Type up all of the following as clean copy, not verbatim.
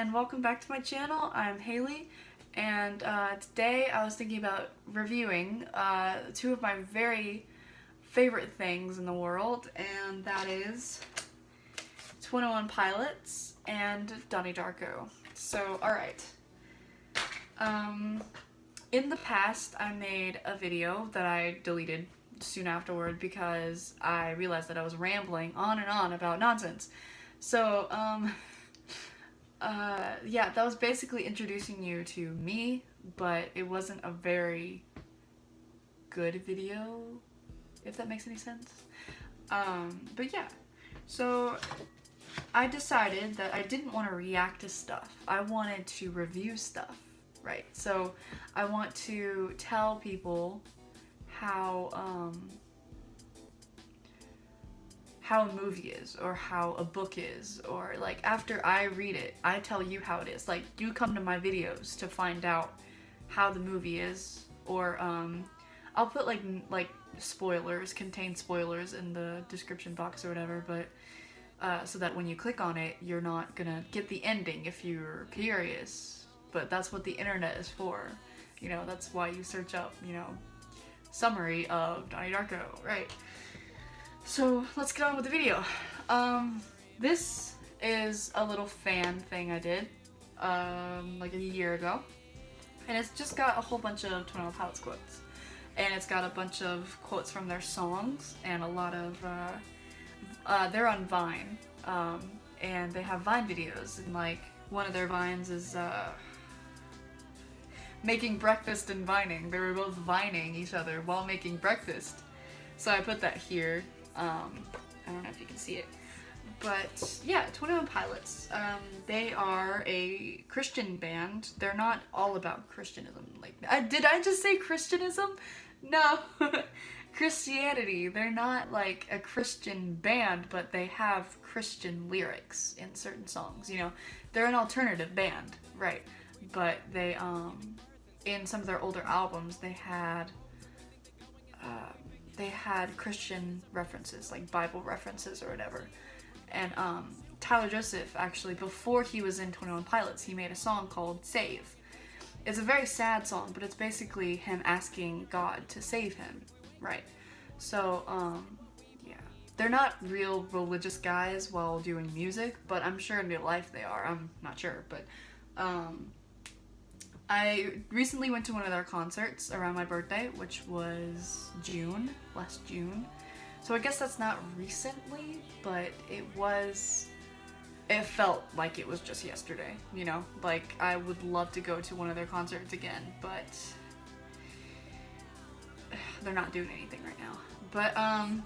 and welcome back to my channel. I'm Haley, and today I was thinking about reviewing two of my very favorite things in the world, and that is Øne Piløts and Donnie Darko. So, alright. In the past, I made a video that I deleted soon afterward because I realized that I was rambling on and on about nonsense. So, yeah, that was basically introducing you to me, but it wasn't a very good video, if that makes any sense. But yeah, so I decided that I didn't want to react to stuff. I wanted to review stuff, right? So I want to tell people how a movie is, or how a book is, or like after I read it, I tell you how it is. Like, you come to my videos to find out how the movie is, or I'll put like spoilers, contain spoilers in the description box or whatever, but so that when you click on it, you're not gonna get the ending if you're curious. But that's what the internet is for. You know, that's why you search up, you know, summary of Donnie Darko, right? So let's get on with the video. This is a little fan thing I did like a year ago, and it's just got a whole bunch of Øne Piløts quotes, and it's got a bunch of quotes from their songs, and a lot of they're on Vine, and they have Vine videos, and like one of their Vines is making breakfast and vining. They were both vining each other while making breakfast, so I put that here. I don't know if you can see it, but yeah, Øne Piløts. They are a Christian band. They're not all about Christianism. Like, did I just say Christianism? No, Christianity. They're not like a Christian band, but they have Christian lyrics in certain songs. You know, they're an alternative band, right? But they, in some of their older albums, they had Christian references, like Bible references or whatever. And Tyler Joseph, actually, before he was in Øne Piløts, he made a song called Save. It's a very sad song, but it's basically him asking God to save him, right? So, yeah. They're not real religious guys while doing music, but I'm sure in real life they are. I'm not sure, but I recently went to one of their concerts around my birthday, which was last June. So I guess that's not recently, but it felt like it was just yesterday, you know? Like, I would love to go to one of their concerts again, but they're not doing anything right now. But,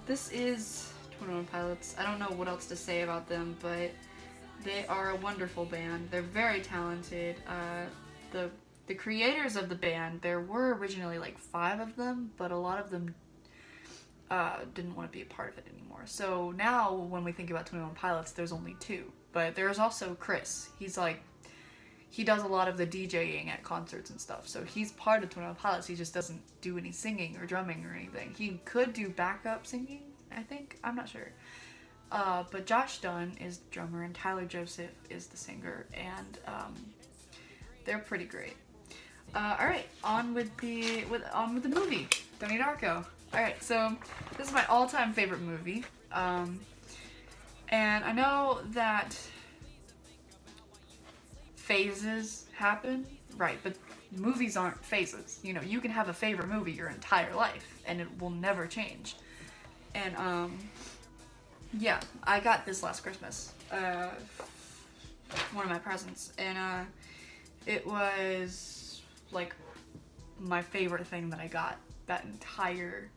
this is Øne Piløts. I don't know what else to say about them, but they are a wonderful band. They're very talented. The creators of the band, there were originally like 5 of them, but a lot of them didn't want to be a part of it anymore. So now when we think about Øne Piløts, there's only 2. But there's also Chris. He does a lot of the DJing at concerts and stuff. So he's part of Øne Piløts. He just doesn't do any singing or drumming or anything. He could do backup singing, I think. I'm not sure. But Josh Dunn is the drummer and Tyler Joseph is the singer, and they're pretty great. Alright, on with the movie, Donnie Darko. Alright, so this is my all-time favorite movie. And I know that phases happen, right, but movies aren't phases. You know, you can have a favorite movie your entire life, and it will never change. And, yeah, I got this last Christmas, one of my presents, and, it was like my favorite thing that I got that entire.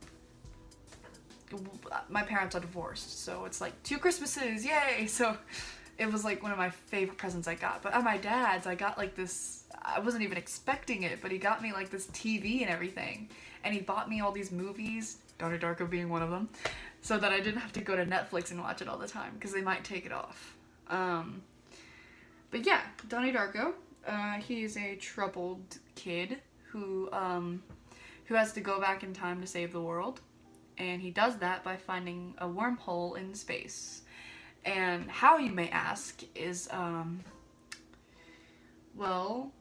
My parents are divorced, so it's like 2 Christmases, yay! So it was like one of my favorite presents I got. But at my dad's, I got like this. I wasn't even expecting it, but he got me like this TV and everything, and he bought me all these movies, Donnie Darko being one of them, so that I didn't have to go to Netflix and watch it all the time because they might take it off. But yeah, Donnie Darko. He's a troubled kid who has to go back in time to save the world, and he does that by finding a wormhole in space. And how, you may ask, is Well,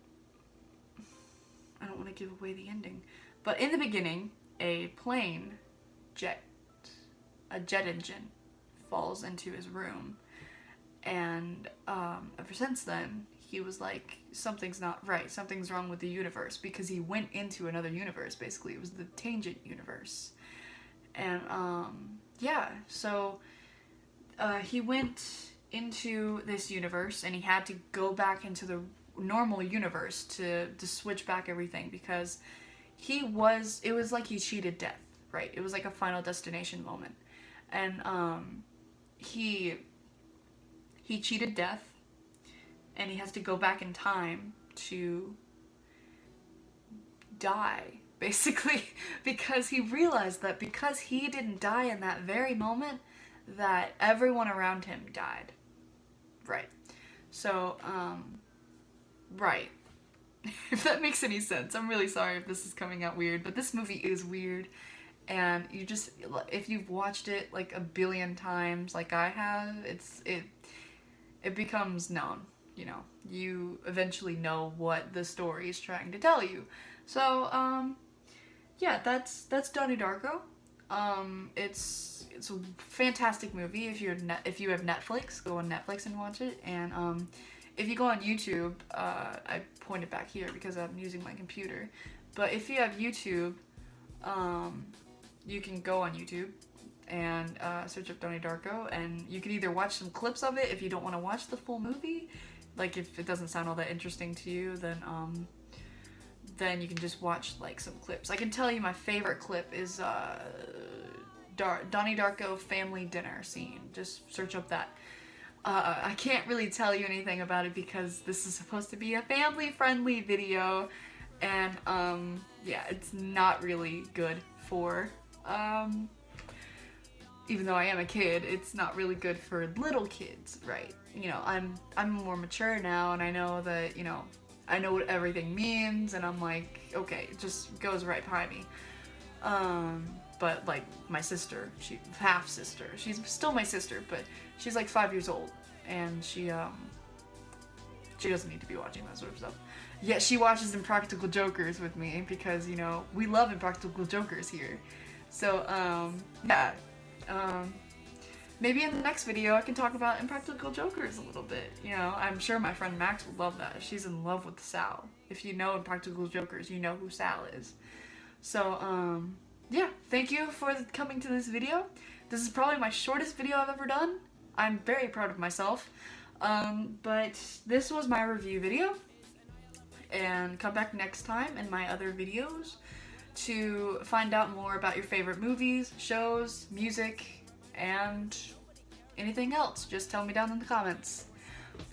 I don't want to give away the ending, but in the beginning, a jet engine falls into his room, and ever since then, he was like, something's not right, something's wrong with the universe, because he went into another universe, basically. It was the Tangent universe. And, yeah, so, he went into this universe, and he had to go back into the normal universe to switch back everything, because it was like he cheated death, right? It was like a Final Destination moment. And, he cheated death, and he has to go back in time to die, basically, because he realized that because he didn't die in that very moment, that everyone around him died. Right. So, right. If that makes any sense. I'm really sorry if this is coming out weird, but this movie is weird, and if you've watched it like a billion times like I have, it becomes known. You know, you eventually know what the story is trying to tell you. So, yeah, that's Donnie Darko. It's a fantastic movie. If you have Netflix, go on Netflix and watch it. And if you go on YouTube, I pointed back here because I'm using my computer. But if you have YouTube, you can go on YouTube and search up Donnie Darko, and you can either watch some clips of it if you don't want to watch the full movie. Like, if it doesn't sound all that interesting to you, then you can just watch like some clips. I can tell you my favorite clip is Donnie Darko family dinner scene. Just search up that. I can't really tell you anything about it because this is supposed to be a family-friendly video, and yeah, it's not really good for even though I am a kid, it's not really good for little kids, right? You know, I'm more mature now, and I know that, you know, I know what everything means, and I'm like, okay, it just goes right behind me. But like my sister, half sister, she's still my sister, but she's like 5 years old, and she doesn't need to be watching that sort of stuff. Yet she watches Impractical Jokers with me because, you know, we love Impractical Jokers here. So, yeah. Maybe in the next video I can talk about Impractical Jokers a little bit. You know, I'm sure my friend Max would love that. She's in love with Sal. If you know Impractical Jokers, you know who Sal is. So, yeah, thank you for coming to this video. This is probably my shortest video I've ever done. I'm very proud of myself. But this was my review video. And come back next time in my other videos to find out more about your favorite movies, shows, music, and anything else. Just tell me down in the comments.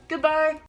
Goodbye!